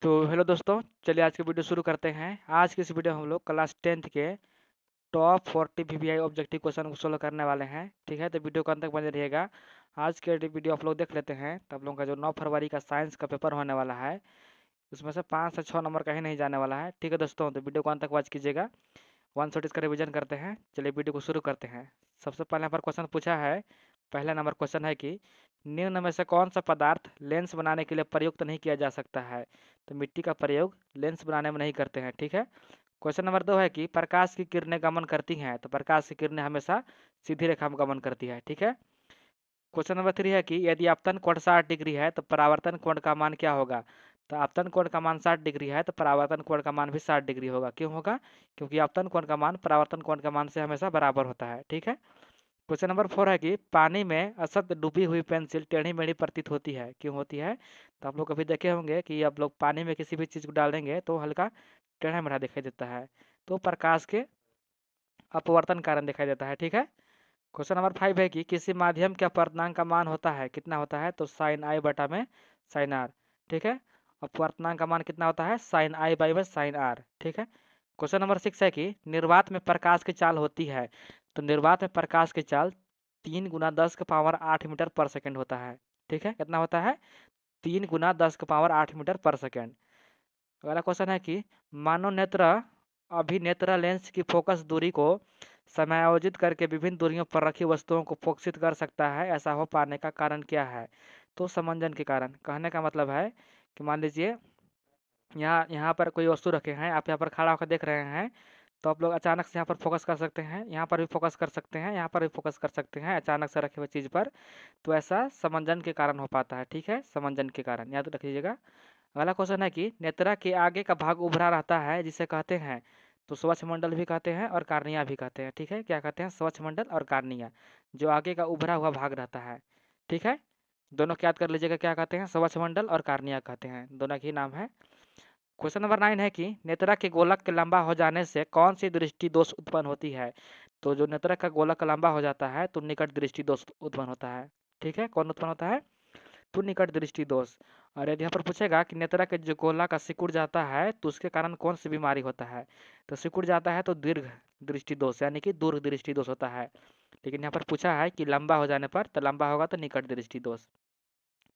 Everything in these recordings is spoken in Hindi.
तो हेलो दोस्तों, चलिए आज की वीडियो शुरू करते हैं। आज की इस वीडियो में हम लोग क्लास 10th के टॉप 40 वीवीआई ऑब्जेक्टिव क्वेश्चन को सोल्व करने वाले हैं। ठीक है, तो वीडियो को अंत तक बने रहिएगा। आज के वीडियो आप लोग देख लेते हैं। तो आप लोगों का जो 9 फरवरी का साइंस का पेपर होने वाला है, उसमें से 5 से 6 नंबर कहीं नहीं जाने वाला है। ठीक है दोस्तों, तो वीडियो को अंत तक वॉच कीजिएगा। वन शॉट इसका रिवीजन करते हैं। चलिए वीडियो को शुरू करते हैं। सबसे पहले यहाँ पर क्वेश्चन पूछा है। पहला नंबर क्वेश्चन है कि निम्न में से कौन सा पदार्थ लेंस बनाने के लिए प्रयुक्त नहीं किया जा सकता है। तो मिट्टी का प्रयोग लेंस बनाने में नहीं करते हैं। ठीक है। क्वेश्चन नंबर 2 है कि प्रकाश की किरणें गमन करती हैं। तो प्रकाश की किरणें हमेशा सीधी रेखा में गमन करती है। ठीक है। क्वेश्चन नंबर 3 है कि यदि आपतन कोण 60 डिग्री है तो परावर्तन कोण का मान क्या होगा। तो आपतन कोण का मान 60 डिग्री है तो परावर्तन कोण का मान भी 60 डिग्री होगा। क्यों होगा? क्योंकि आपतन कोण का मान परावर्तन कोण का मान से हमेशा बराबर होता है। ठीक है। क्वेश्चन नंबर 4 है कि पानी में असत डूबी हुई पेंसिल टेढ़ी मेढ़ी प्रतीत होती है। क्यों होती है? तो आप लोग कभी देखे होंगे कि आप लोग पानी में किसी भी चीज़ को डालेंगे तो हल्का टेढ़ा मेढ़ा दिखाई देता है। तो प्रकाश के अपवर्तन कारण दिखाई देता है। ठीक है। क्वेश्चन नंबर 5 है कि किसी माध्यम के अपवर्तनांक का मान होता है, कितना होता है? तो साइन आई बटा में साइन आर। ठीक है। अपवर्तनांक का मान कितना होता है? साइन आई बाई में साइन आर। ठीक है। क्वेश्चन नंबर 6 है कि निर्वात में प्रकाश की चाल होती है। तो निर्वात में प्रकाश की चाल 3 × 10⁸ मीटर पर सेकेंड होता है। ठीक है। कितना होता है? 3 × 10⁸ मीटर पर सेकेंड। अगला क्वेश्चन है कि मानव नेत्र अभिनेत्र लेंस की फोकस दूरी को समायोजित करके विभिन्न दूरियों पर रखी वस्तुओं को फोकसित कर सकता है। ऐसा हो पाने का कारण क्या है? तो समंजन के कारण। कहने का मतलब है कि मान लीजिए यहाँ यहाँ पर कोई वस्तु रखे हैं, आप यहाँ पर खड़ा होकर देख रहे हैं, तो आप लोग अचानक से यहाँ पर फोकस कर सकते हैं, यहाँ पर भी फोकस कर सकते हैं, यहाँ पर भी फोकस कर सकते हैं अचानक से रखे हुए चीज़ पर। तो ऐसा समंजन के कारण हो पाता है। ठीक है, समंजन के कारण याद रख लीजिएगा। अगला क्वेश्चन है कि नेत्रा के आगे का भाग उभरा रहता है जिसे कहते हैं। तो स्वच्छ मंडल भी कहते हैं और कार्निया भी कहते हैं। ठीक है, क्या कहते हैं? स्वच्छ मंडल और कार्निया, जो आगे का उभरा हुआ भाग रहता है। ठीक है, दोनों को याद कर लीजिएगा, क्या कहते हैं? स्वच्छ मंडल और कार्निया कहते हैं, दोनों के ही नाम है। क्वेश्चन नंबर 9 है कि नेत्रा के गोलक के लंबा हो जाने से कौन सी दृष्टि दोष उत्पन्न होती है। तो जो नेत्रा का गोलक लंबा हो जाता है तो निकट दृष्टि दोष उत्पन्न होता है। ठीक है, कौन उत्पन्न होता है? तो निकट दृष्टि दोष। और यदि यहाँ पर पूछेगा कि नेत्रा के जो गोला का सिकुड़ जाता है तो उसके कारण कौन सी बीमारी होता है। तो सिकुड़ जाता है तो दीर्घ दृष्टि दोष यानी कि दूर दृष्टि दोष होता है। लेकिन यहाँ पर पूछा है कि लंबा हो जाने पर, तो लंबा होगा तो निकट दृष्टि दोष।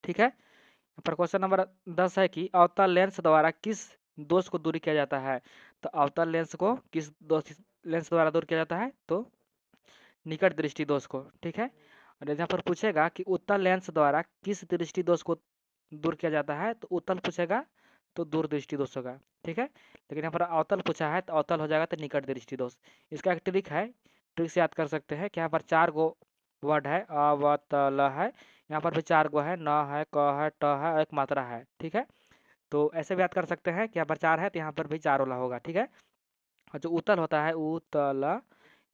ठीक है। यहाँ पर क्वेश्चन नंबर 10 है कि अवतल लेंस द्वारा किस दोष को दूर किया जाता है। तो अवतल लेंस को किस दोष लेंस द्वारा दूर किया जाता है? तो निकट दृष्टि दोष को। ठीक है। और यहाँ पर पूछेगा कि उत्तल लेंस द्वारा किस दृष्टि दोष को दूर किया जाता है, तो उत्तल पूछेगा तो दूर दृष्टि दोष होगा। ठीक है। लेकिन यहाँ पर अवतल पूछा है तो अवतल हो जाएगा तो निकट दृष्टि दोष। इसका एक ट्रिक है, ट्रिक से याद कर सकते हैं कि यहाँ पर 4 गो वर्ड है, अवतल है, यहाँ पर भी 4 गो है, न है, क है, ट है और एक मात्रा है। ठीक है। तो ऐसे भी याद कर सकते हैं कि यहाँ पर 4 है तो यहाँ पर भी 4 वाला होगा। ठीक है। और जो उत्तल होता है उतल,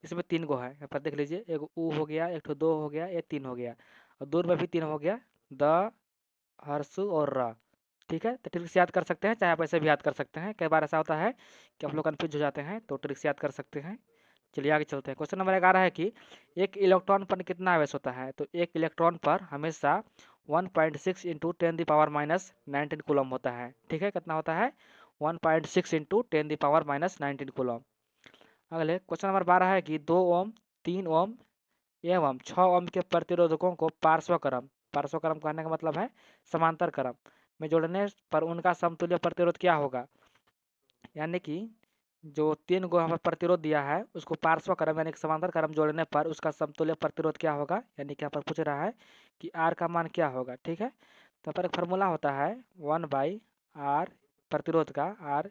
इसमें 3 गो है। यहाँ पर देख लीजिए, एक उ हो गया, एक ठो 2 हो गया, एक 3 हो गया, और दूर में भी 3 हो गया, द, हर्षु और र। ठीक है, तो ट्रिक से याद कर सकते हैं, चाहे आप ऐसे भी याद कर सकते हैं। कई बार ऐसा होता है कि आप लोग कन्फ्यूज हो जाते हैं, तो ट्रिक से याद कर सकते हैं। चलिए आगे चलते हैं। क्वेश्चन नंबर 11 है कि एक इलेक्ट्रॉन पर कितना आवेश होता है। तो एक इलेक्ट्रॉन पर हमेशा 1.6 इंटू 10⁻19 कूलम होता है। ठीक है, कितना होता है? 1.6 इंटू 10⁻19 कूलम। अगले क्वेश्चन नंबर 12 है कि 2 ओम, 3 ओम एवं 6 ओम के प्रतिरोधकों को पार्श्वक्रम, पार्श्वक्रम कहने का मतलब है समांतर क्रम में जोड़ने पर उनका समतुल्य प्रतिरोध क्या होगा। यानी कि जो 3 गो हमें प्रतिरोध दिया है उसको पार्श्व क्रम यानी कि समांतर क्रम जोड़ने पर उसका समतुल्य प्रतिरोध क्या होगा। यानी कि यहाँ पर पूछ रहा है कि आर का मान क्या होगा। ठीक है। तो यहाँ पर एक फार्मूला होता है 1/r, प्रतिरोध का आर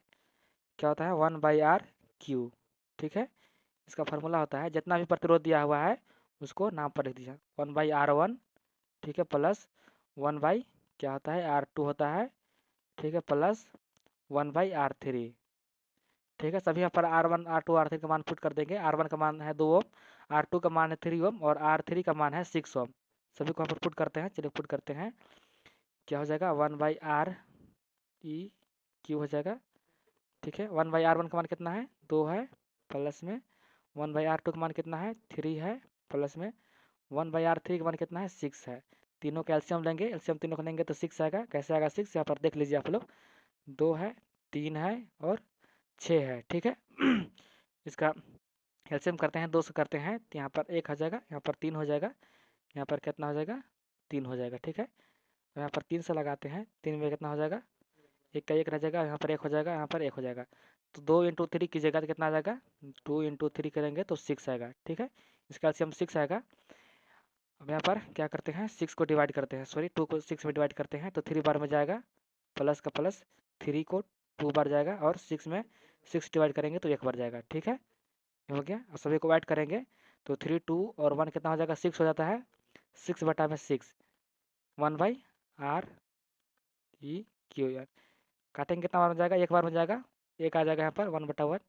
क्या होता है? 1/r Q. ठीक है, इसका फार्मूला होता है जितना भी प्रतिरोध दिया हुआ है उसको नाम पर लिख दीजिए 1/r1। ठीक है, प्लस 1/ क्या होता है? r2 होता है। ठीक है, प्लस 1/r3। ठीक है, सभी यहाँ पर R1 R2 R3 का मान पुट कर देंगे। R1 का मान है 2 ओम, R2 का मान है 3 ओम और R3 का मान है 6 ओम। सभी को यहाँ पर पुट करते हैं। चलिए पुट करते हैं, क्या हो जाएगा? 1/r ई क्यू हो जाएगा। ठीक है, 1/r1 का मान कितना है? 2 है, प्लस में 1/r2 का मान कितना है? 3 है, प्लस में 1/r3 का मान कितना है? 6 है। तीनों का एलसीएम लेंगे, एलसीएम तीनों का लेंगे तो 6 आएगा। कैसे आएगा 6? यहाँ पर देख लीजिए आप लोग, 2 है, 3 है और 6 है। ठीक है। इसका एलसीएम करते हैं, 2 से करते हैं तो यहाँ पर 1 हो जाएगा, यहाँ पर 3 हो जाएगा, यहाँ पर कितना हो जाएगा, 3 हो जाएगा। ठीक है, यहाँ पर 3 से लगाते हैं, 3 में कितना हो जाएगा, 1 का 1 रह जाएगा, यहाँ पर 1 हो जाएगा, यहाँ पर 1 हो जाएगा। तो 2 इंटू 3 कीजिएगा तो कितना आ जाएगा, 2 इंटू 3 करेंगे तो 6 आएगा। ठीक है, इसका एलसीएम 6 आएगा। अब यहाँ पर क्या करते हैं, 6 को डिवाइड करते हैं, सॉरी 2 को 6 में डिवाइड करते हैं तो 3 बार में जाएगा, प्लस का प्लस, 3 को 2 बार जाएगा और 6 में 6 डिवाइड करेंगे तो 1 बार जाएगा। ठीक है, ये हो गया। अब सभी को ऐड करेंगे तो 3, 2 और 1 कितना हो जाएगा, 6 हो जाता है। 6 बटा में 6, 1/R/E/Q। काटेंगे कितना बार में जाएगा, 1 बार में जाएगा, 1 आ जाएगा यहाँ पर 1/1।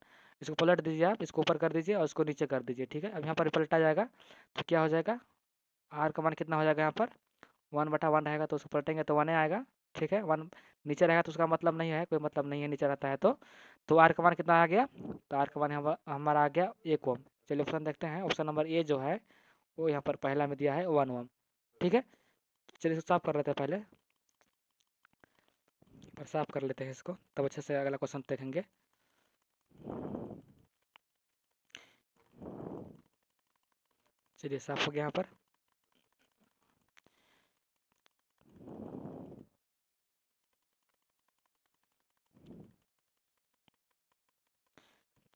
इसको पलट दीजिए, आप इसको ऊपर कर दीजिए और इसको नीचे कर दीजिए। ठीक है, अब यहाँ पर पलटा जाएगा तो क्या हो जाएगा, R का मान कितना हो जाएगा, यहाँ पर 1/1 रहेगा तो उसको पलटेंगे तो 1 आएगा। ठीक है, 1 नीचे रहेगा तो उसका मतलब नहीं है, कोई मतलब नहीं है नीचे रहता है तो R का मान कितना आ गया, तो R का मान हमारा आ गया 1 ओम। चलिए ऑप्शन देखते हैं, ऑप्शन नंबर ए जो है वो यहाँ पर पहला में दिया है 1 ओम। ठीक है, चलिए इसको साफ कर लेते हैं, पहले पर साफ कर लेते हैं इसको, तब अच्छे से अगला क्वेश्चन देखेंगे। चलिए साफ हो गया यहाँ पर।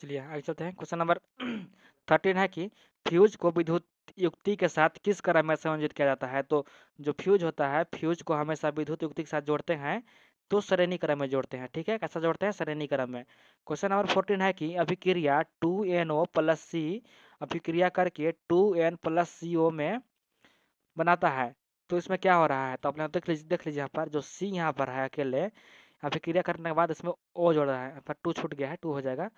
चलिए आगे चलते हैं, क्वेश्चन नंबर 13 है कि फ्यूज को विद्युत युक्ति के साथ किस क्रम में संयोजित किया जाता है। तो जो फ्यूज होता है, फ्यूज को हमेशा विद्युत युक्ति के साथ जोड़ते हैं तो श्रेणी क्रम में जोड़ते हैं। ठीक है, कैसा जोड़ते हैं, श्रेणी क्रम में। क्वेश्चन नंबर 14 है कि अभिक्रिया 2NO + C अभिक्रिया करके 2N + CO में बनाता है, तो इसमें क्या हो रहा है, तो अपने देख लीजिए यहाँ पर जो C यहाँ पर है अकेले, अभिक्रिया करने के बाद इसमें O जोड़ रहा है, यहाँ पर 2 छूट गया है, 2 हो जाएगा।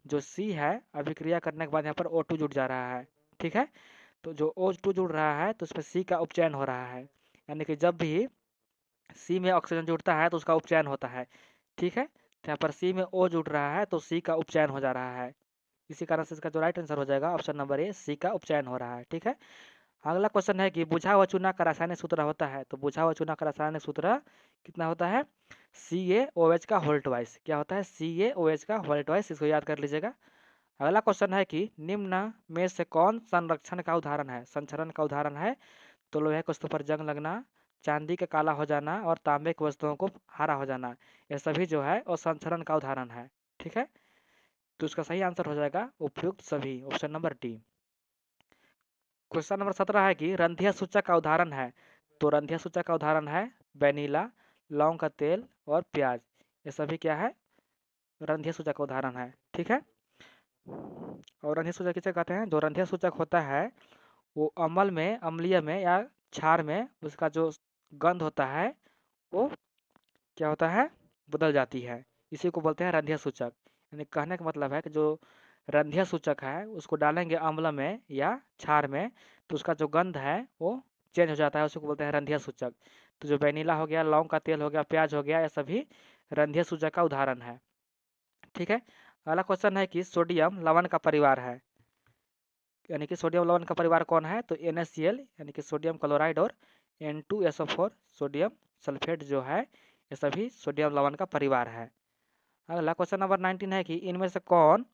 जो C है अभिक्रिया करने के बाद यहाँ पर O2 जुड़ जा रहा है। ठीक है, तो जो O2 जुड़ रहा है तो उसमें C का उपचयन हो रहा है, यानी कि जब भी C में ऑक्सीजन जुड़ता है तो उसका उपचयन होता है। ठीक है, तो यहाँ पर C में O जुड़ रहा है तो C का उपचयन हो जा रहा है। इसी कारण से इसका जो राइट आंसर हो जाएगा ऑप्शन नंबर ए, C का उपचयन हो रहा है। ठीक है, अगला क्वेश्चन है कि बुझा हुआ चूना का रासायनिक सूत्र होता है, तो बुझा हुआ चूना का रासायनिक सूत्र कितना होता है, CaOH का होल ट्वाइस। क्या होता है, CaOH का होल ट्वाइस, इसको याद कर लीजिएगा। अगला क्वेश्चन है कि निम्न में से कौन संरक्षण का उदाहरण है, संचरण का उदाहरण है। तो लोहे के वस्तु पर जंग लगना, चांदी के काला हो जाना और तांबे की वस्तुओं को हरा हो जाना, ये सभी जो है वो संचरण का उदाहरण है। ठीक है, तो इसका सही आंसर हो जाएगा उपयुक्त सभी, option number D. Question number 17 है कि रंध्या सूचक का उदाहरण है, तो रंध्या सूचक का उदाहरण है वेनिला, लौंग का तेल और प्याज, ये सभी क्या है, रंध्या सूचक का उदाहरण है। ठीक है, और रंध्या सूचक किसे कहते हैं, जो रंध्या सूचक होता है वो अम्ल में, अम्लीय में या क्षार में उसका जो गंध होता है वो क्या होता है, बदल जाती है, इसी को बोलते हैं रंध्या सूचक। यानी कहने का मतलब है कि जो रंध्या सूचक है उसको डालेंगे अम्ल में या क्षार में तो उसका जो गंध है वो चेंज हो जाता है, उसी को बोलते हैं रंध्या सूचक। तो जो वेनिला हो गया, लौंग का तेल हो गया, प्याज हो गया, ये सभी रंध्या सूचक का उदाहरण है। ठीक है, अगला क्वेश्चन है कि सोडियम लवण का परिवार है, यानी कि सोडियम लवण का परिवार कौन है, तो NaCl यानी कि सोडियम क्लोराइड और N2SO4 सोडियम सल्फेट जो है ये सभी सोडियम लवण का परिवार है। अगला क्वेश्चन नंबर 19 है कि इनमें से कौन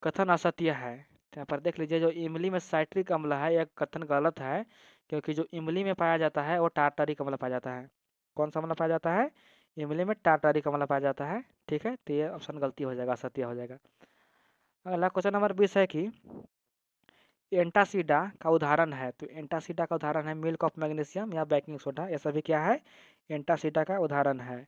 कथन असत्य है। तो यहाँ पर देख लीजिए, जो इमली में साइट्रिक अम्ल है यह कथन गलत है, क्योंकि जो इमली में पाया जाता है वो टार्टारिक अम्ल पाया जाता है। कौन सा अम्ल पाया जाता है, इमली में टार्टारिक अम्ल पाया जाता है। ठीक है, तो ये ऑप्शन गलती हो जाएगा, असत्य हो जाएगा। अगला क्वेश्चन नंबर 20 है कि एंटासीडा का उदाहरण है, तो एंटासीडा का उदाहरण है मिल्क ऑफ मैग्नीशियम या बेकिंग सोडा, ये सभी क्या है, एंटासीडा का उदाहरण है।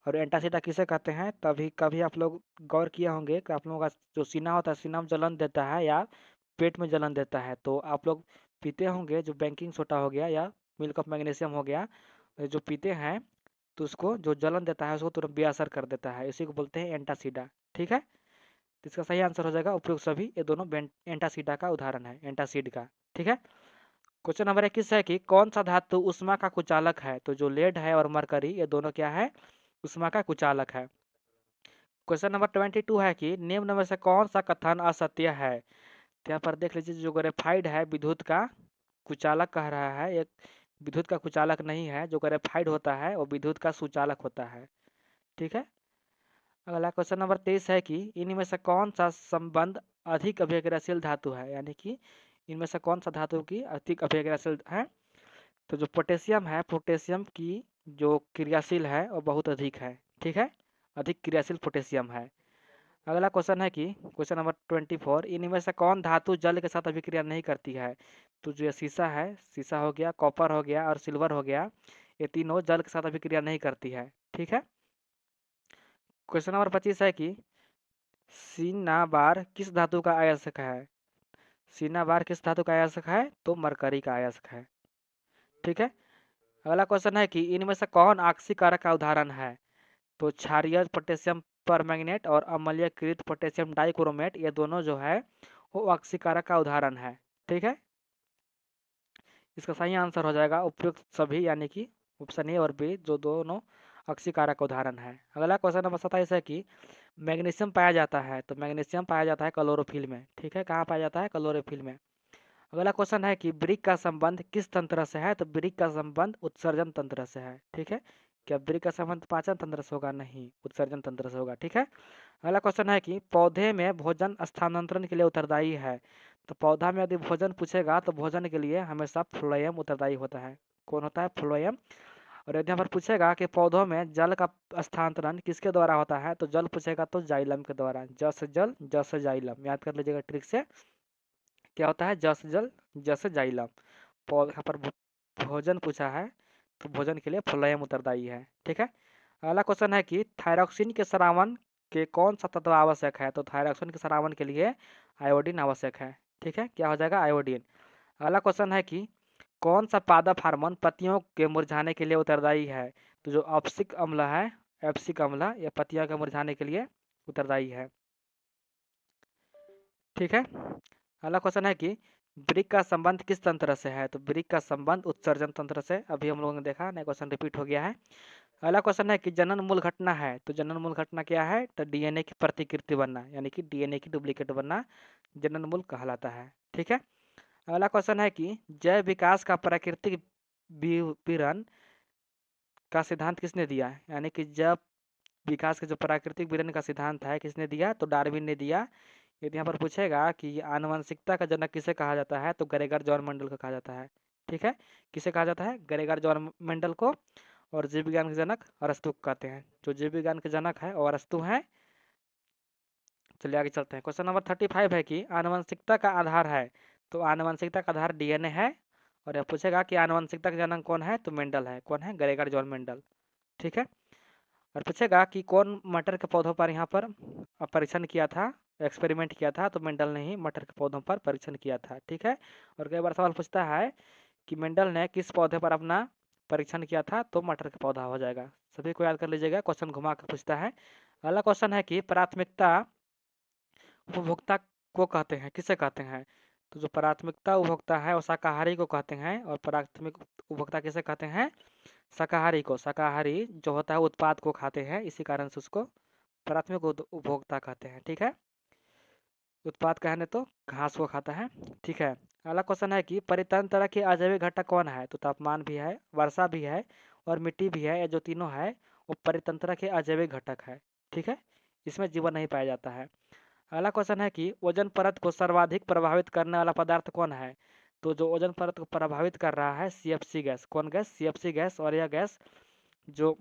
और एंटासीडा किसे कहते हैं, तभी कभी आप लोग गौर किए होंगे कि आप लोगों का जो सीना होता है, सीना में जलन देता है या पेट में जलन देता है, तो आप लोग पीते होंगे जो बेकिंग सोडा हो गया या मिल्क ऑफ मैग्नीशियम हो गया, जो पीते हैं तो उसको जो जलन देता है उसको तुरंत बेअसर कर देता है, इसी को बोलते हैं एंटासीडा। ठीक है, तो इसका सही आंसर हो जाएगा उपयुक्त सभी, ये दोनों एंटासीडा का उदाहरण है, एंटासीड का। ठीक है, क्वेश्चन नंबर 21 है कि कौन सा धातु उष्मा का कुचालक है, तो जो लेड है और मरकरी ये दोनों क्या है, उष्मा का कुचालक है। क्वेश्चन नंबर 22 है कि निम्न में से कौन सा कथन असत्य है। तो यहाँ पर देख लीजिए, जो ग्रेफाइड है विद्युत का कुचालक कह रहा है, एक विद्युत का कुचालक नहीं है, जो ग्रेफाइड होता है वो विद्युत का सुचालक होता है। ठीक है। अगला क्वेश्चन नंबर 23 है कि इनमें से कौन सा संबंध अधिक अभिक्रियाशील धातु है, यानी कि इनमें से कौन सा धातु की अधिक अभिक्रियाशील है। तो जो पोटेशियम है, पोटेशियम की जो क्रियाशील है वो बहुत अधिक है। ठीक है, अधिक क्रियाशील पोटेशियम है। अगला क्वेश्चन है कि क्वेश्चन नंबर 24, इनमें से कौन धातु जल के साथ अभिक्रिया नहीं करती है। तो जो शीशा है, शीशा हो गया, कॉपर हो गया और सिल्वर हो गया, ये तीनों जल के साथ अभिक्रिया नहीं करती है। ठीक है। क्वेश्चन नंबर 25 है कि सिनाबार किस धातु का अयस्क है। सिनाबार किस धातु का अयस्क है, तो मरकरी का अयस्क है। ठीक है। अगला क्वेश्चन है कि इनमें से कौन ऑक्सीकारक का उदाहरण है। तो क्षारीय पोटेशियम परमैंगनेट और अम्लीयकृत पोटेशियम डाइक्रोमेट, ये दोनों जो है वो ऑक्सीकारक का उदाहरण है। ठीक है, इसका सही आंसर हो जाएगा उपयुक्त सभी, यानी कि ऑप्शन ए और बी, जो दोनों ऑक्सीकारक का उदाहरण है। अगला क्वेश्चन नंबर 27 है कि मैग्नीशियम पाया जाता है। तो मैग्नीशियम पाया जाता है क्लोरोफिल में। ठीक है, कहाँ पाया जाता है, क्लोरोफिल में। अगला क्वेश्चन है कि ब्रिक का संबंध किस तंत्र से है। तो ब्रिक का संबंध उत्सर्जन तंत्र से है। ठीक है, क्या ब्रिक का संबंध पाचन तंत्र से होगा, नहीं, उत्सर्जन तंत्र से होगा। ठीक है। अगला क्वेश्चन है कि पौधे में भोजन स्थानांतरण के लिए उत्तरदायी है। तो पौधा में यदि भोजन पूछेगा तो भोजन के लिए हमेशा फ्लोएम उत्तरदायी होता है। कौन होता है, फ्लोएम। और यदि यहाँ पर पूछेगा कि पौधों में जल का स्थानांतरण किसके द्वारा होता है, तो जल पूछेगा तो जाइलम के द्वारा। जस जल जस जाइलम, याद कर लीजिएगा ट्रिक से। क्या होता है, जस जल जस जाइलम। यहाँ पर भोजन पूछा है तो भोजन के लिए फ्लोएम उत्तरदायी है। ठीक है। अगला क्वेश्चन है कि थायरॉक्सिन के स्रावन के कौन सा तत्व आवश्यक है। तो थायरॉक्सिन के स्रावन के लिए आयोडीन आवश्यक है। ठीक है, क्या हो जाएगा, आयोडीन। अगला क्वेश्चन है कि कौन सा पादप हार्मोन पत्तियों के मुरझाने के लिए उत्तरदायी है। तो जो एप्सिक अम्ल है, एप्सिक अम्ल, यह पत्तियों के मुरझाने के लिए उत्तरदायी है। ठीक है। अगला क्वेश्चन है कि ब्रिक का संबंध किस तंत्र से है। तो ब्रिक का संबंध उत्सर्जन तंत्र से, अभी हम लोगों ने देखा, नया क्वेश्चन रिपीट हो गया है। अगला क्वेश्चन है कि जनन मूल घटना है। तो जनन मूल घटना क्या है, तो डीएनए की प्रतिकृति बनना, यानी कि डीएनए की डुप्लीकेट बनना जनन मूल कहलाता है। ठीक है। अगला क्वेश्चन है कि जैव विकास का प्राकृतिक विवरण का सिद्धांत किसने दिया, यानी कि जैव विकास के जो प्राकृतिक विवरण का सिद्धांत है किसने दिया, तो डार्विन ने दिया। यदि यहाँ पर पूछेगा कि आनुवंशिकता का जनक किसे कहा जाता है, तो ग्रेगर जॉन मेंडल को कहा जाता है। ठीक है, किसे कहा जाता है, ग्रेगर जॉन मेंडल को। और जीव विज्ञान के जनक अरस्तु को कहते हैं। जो जीव विज्ञान के जनक है वो अरस्तु हैं। चलिए आगे चलते हैं। क्वेश्चन नंबर 35 है कि आनुवंशिकता का आधार है। तो आनुवंशिकता का आधार डीएनए है। और यह पूछेगा कि आनुवंशिकता के जनक कौन है, तो मेंडल है। कौन है, ग्रेगर जॉन मेंडल। ठीक है। और पूछेगा कि कौन मटर के पौधों पर यहाँ पर परीक्षण किया था, एक्सपेरिमेंट किया था। तो मेंडल ने ही मटर के पौधों पर परीक्षण किया था। ठीक है। और कई बार सवाल पूछता है कि मेंडल ने किस पौधे पर अपना परीक्षण किया था, तो मटर का पौधा हो जाएगा। सभी को याद कर लीजिएगा, क्वेश्चन घुमा कर पूछता है। अगला क्वेश्चन है कि प्राथमिकता उपभोक्ता को कहते हैं, किसे कहते हैं। तो जो प्राथमिकता उपभोक्ता है वो शाकाहारी को कहते हैं। और प्राथमिक उपभोक्ता किसे कहते हैं, शाकाहारी को। शाकाहारी जो होता है उत्पाद को खाते हैं, इसी कारण से उसको प्राथमिक उपभोक्ता कहते हैं। ठीक है, उत्पाद कहने तो घास को खाता है। ठीक है। अगला क्वेश्चन है कि परितंत्र के अजैविक घटक कौन है। तो तापमान भी है, वर्षा भी है और मिट्टी भी है। ये जो तीनों है वो परितंत्र के अजैविक घटक है। ठीक है, इसमें जीवन नहीं पाया जाता है। अगला क्वेश्चन है कि ओजोन परत को सर्वाधिक प्रभावित करने वाला पदार्थ कौन है। तो जो ओजोन परत को प्रभावित कर रहा है, सीएफसी गैस। कौन गैस, सीएफसी गैस। और यह गैस जो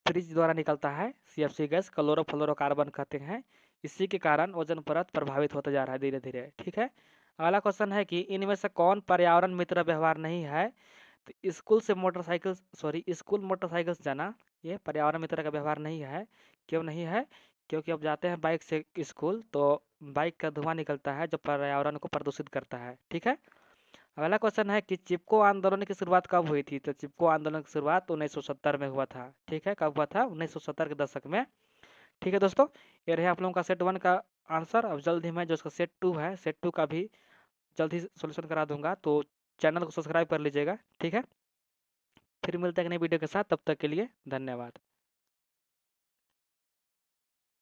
फ्रिज द्वारा निकलता है, सीएफसी गैस क्लोरोफ्लोरोकार्बन कहते हैं। इसी के कारण ओजोन परत प्रभावित होता जा रहा है धीरे धीरे। ठीक है। अगला क्वेश्चन है कि इनमें से कौन पर्यावरण मित्र व्यवहार नहीं है। तो स्कूल मोटरसाइकिल से जाना ये पर्यावरण मित्र का व्यवहार नहीं है। क्यों नहीं है, क्योंकि अब जाते हैं बाइक से स्कूल तो बाइक का धुआं निकलता है जो पर्यावरण को प्रदूषित करता है। ठीक है। अगला क्वेश्चन है कि चिपको आंदोलन की शुरुआत कब हुई थी। तो चिपको आंदोलन की शुरुआत 1970 में हुआ था। ठीक है, कब हुआ था, 1970 के दशक में। ठीक है दोस्तों, ये रहे आप लोगों का सेट 1 का आंसर। अब जल्द ही मैं जो उसका सेट 2 है, सेट 2 का भी जल्द ही सोल्यूशन करा दूंगा। तो चैनल को सब्सक्राइब कर लीजिएगा। ठीक है, फिर मिलते हैं एक नई वीडियो के साथ, तब तक के लिए धन्यवाद।